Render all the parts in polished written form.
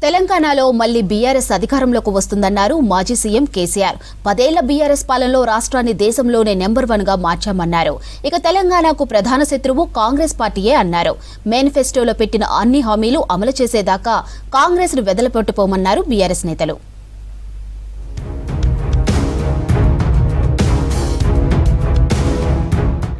తెలంగాణలో మళ్లీ బీఆర్ఎస్ అధికారంలోకి వస్తుందన్నారు మాజీ సీఎం కేసీఆర్. 10 ఏళ్ల బీఆర్ఎస్ పాలనలో రాష్ట్రాన్ని దేశంలోనే నెంబర్ 1 గా మార్చామన్నారు. ఇక తెలంగాణకు ప్రధాన శత్రువు కాంగ్రెస్ పార్టీయే అన్నారు. మేనిఫెస్టోలో పెట్టిన అన్ని హామీలు అమలు చేసేదాకా కాంగ్రెస్ ను వెదలపెట్టుకోమన్నారు బీఆర్ఎస్ నేతలు.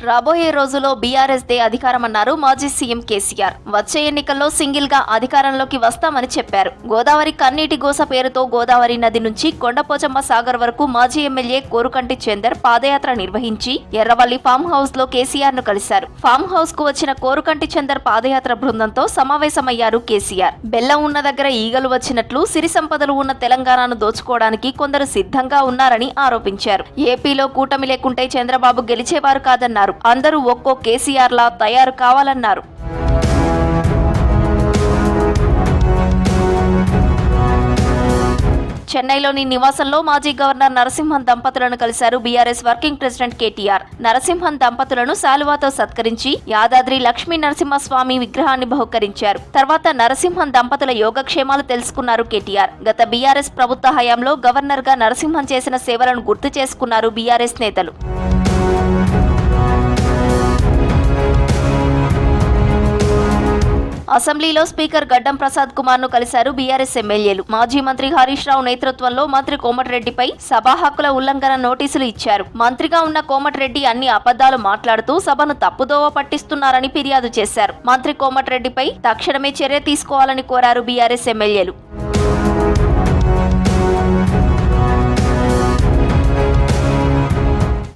రాబోయే రోజుల్లో బీఆర్ఎస్ దే అధికారమన్నారు మాజీ సీఎం కేసీఆర్. వచ్చే ఎన్నికల్లో సింగిల్ గా అధికారంలోకి వస్తామని చెప్పారు. గోదావరి కన్నీటి గోస పేరుతో గోదావరి నది నుంచి కొండపోచమ్మ సాగర్ వరకు మాజీ ఎమ్మెల్యే కోరుకంటి చందర్ పాదయాత్ర నిర్వహించి ఎర్రవల్లి ఫామ్ హౌస్ లో కేసీఆర్ ను కలిశారు. ఫామ్ హౌస్ కు వచ్చిన కోరుకంటి చందర్ పాదయాత్ర బృందంతో సమావేశమయ్యారు కేసీఆర్. బెల్లం ఉన్న దగ్గర ఈగలు వచ్చినట్లు సిరి సంపదలు ఉన్న తెలంగాణను దోచుకోవడానికి కొందరు సిద్ధంగా ఉన్నారని ఆరోపించారు. ఏపీలో కూటమి లేకుంటే చంద్రబాబు గెలిచేవారు కాదన్నారు. అందరూ ఒక్కో కేసీఆర్ లా తయారు కావాలన్నారు. చెన్నైలోని నివాసంలో మాజీ గవర్నర్ నరసింహన్ దంపతులను కలిశారు BRS working president KTR. Narasimhan దంపతులను శాలువాతో సత్కరించి యాదాద్రి లక్ష్మీ నరసింహస్వామి విగ్రహాన్ని బహుకరించారు. తర్వాత నరసింహన్ దంపతుల యోగక్షేమాలు తెలుసుకున్నారు కేటీఆర్. గత బీఆర్ఎస్ ప్రభుత్వ హయాంలో గవర్నర్ గా నరసింహన్ చేసిన సేవలను గుర్తు చేసుకున్నారు బీఆర్ఎస్ నేతలు. అసెంబ్లీలో స్పీకర్ గడ్డం ప్రసాద్ కుమార్ ను కలిశారు బీఆర్ఎస్ ఎమ్మెల్యేలు. మాజీ మంత్రి హరీష్ రావు నేతృత్వంలో మంత్రి కోమటిరెడ్డిపై సభా హక్కుల ఉల్లంఘన నోటీసులు ఇచ్చారు. మంత్రిగా ఉన్న కోమటిరెడ్డి అన్ని అబద్దాలు మాట్లాడుతూ సభను తప్పుదోవ పట్టిస్తున్నారని ఫిర్యాదు చేశారు. మంత్రి కోమటిరెడ్డిపై తక్షణమే చర్య తీసుకోవాలని కోరారు బీఆర్ఎస్ ఎమ్మెల్యేలు.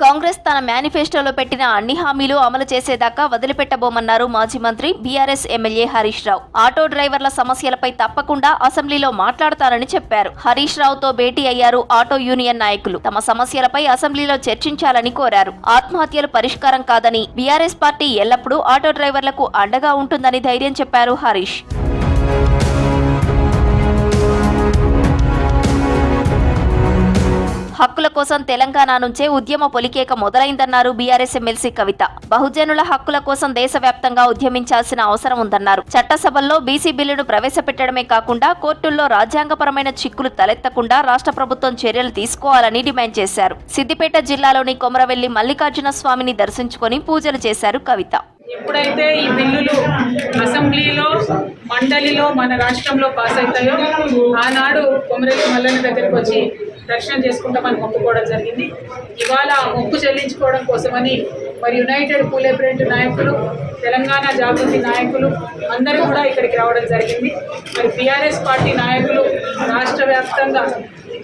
కాంగ్రెస్ తన మేనిఫెస్టోలో పెట్టిన అన్ని హామీలు అమలు చేసేదాకా వదిలిపెట్టబోమన్నారు మాజీ మంత్రి BRS MLA Harish Rao. Auto డ్రైవర్ల సమస్యలపై తప్పకుండా అసెంబ్లీలో మాట్లాడతారని చెప్పారు. హరీష్ రావుతో భేటీ అయ్యారు ఆటో యూనియన్ నాయకులు. తమ సమస్యలపై అసెంబ్లీలో చర్చించాలని కోరారు. ఆత్మహత్యలు పరిష్కారం కాదని, బీఆర్ఎస్ పార్టీ ఎల్లప్పుడూ ఆటో డ్రైవర్లకు అండగా ఉంటుందని ధైర్యం చెప్పారు హరీష్. హక్కుల కోసం తెలంగాణ నుంచే ఉద్యమ పొలికేక మొదలైందన్నారు బీఆర్ఎస్ ఎమ్మెల్సీ కవిత. బహుజనుల హక్కుల కోసం దేశవ్యాప్తంగా ఉద్యమించాల్సిన అవసరం ఉందన్నారు. చట్టసభల్లో బీసీ బిల్లును ప్రవేశపెట్టడమే కాకుండా కోర్టుల్లో రాజ్యాంగపరమైన చిక్కులు తలెత్తకుండా రాష్ట్ర ప్రభుత్వం చర్యలు తీసుకోవాలని డిమాండ్ చేశారు. సిద్దిపేట జిల్లాలోని కొమరవెల్లి మల్లికార్జున స్వామిని దర్శించుకొని పూజలు చేశారు కవిత. ఎప్పుడైతే ఈ బిల్లులు అసెంబ్లీలో మండలిలో మన రాష్ట్రంలో పాస్ అవుతాయో ఆనాడు కొమరవెల్లి మల్లన్న దగ్గరికి వచ్చి దర్శనం చేసుకుంటామని మొక్కుకోవడం జరిగింది. ఇవాళ మొక్కు చెల్లించుకోవడం కోసమని మరి యునైటెడ్ పూలే ప్రింట్ నాయకులు, తెలంగాణ జాగృతి నాయకులు అందరూ కూడా ఇక్కడికి రావడం జరిగింది. మరి బీఆర్ఎస్ పార్టీ నాయకులు రాష్ట్ర వ్యాప్తంగా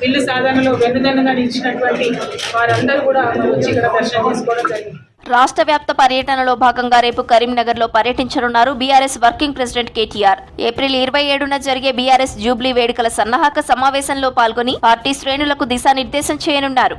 బిల్లు సాధనలో వెన్నుదన్నుగా నిలిచినటువంటి వారందరూ కూడా వచ్చి ఇక్కడ దర్శనం చేసుకోవడం జరిగింది. రాష్ట్ర వ్యాప్త పర్యటనలో భాగంగా రేపు కరీంనగర్ లో పర్యటించనున్నారు BRS working president KTR. April 27న జరిగే బీఆర్ఎస్ జూబ్లీ వేడుకల సన్నాహక సమావేశంలో పాల్గొని పార్టీ శ్రేణులకు దిశానిర్దేశం చేయనున్నారు.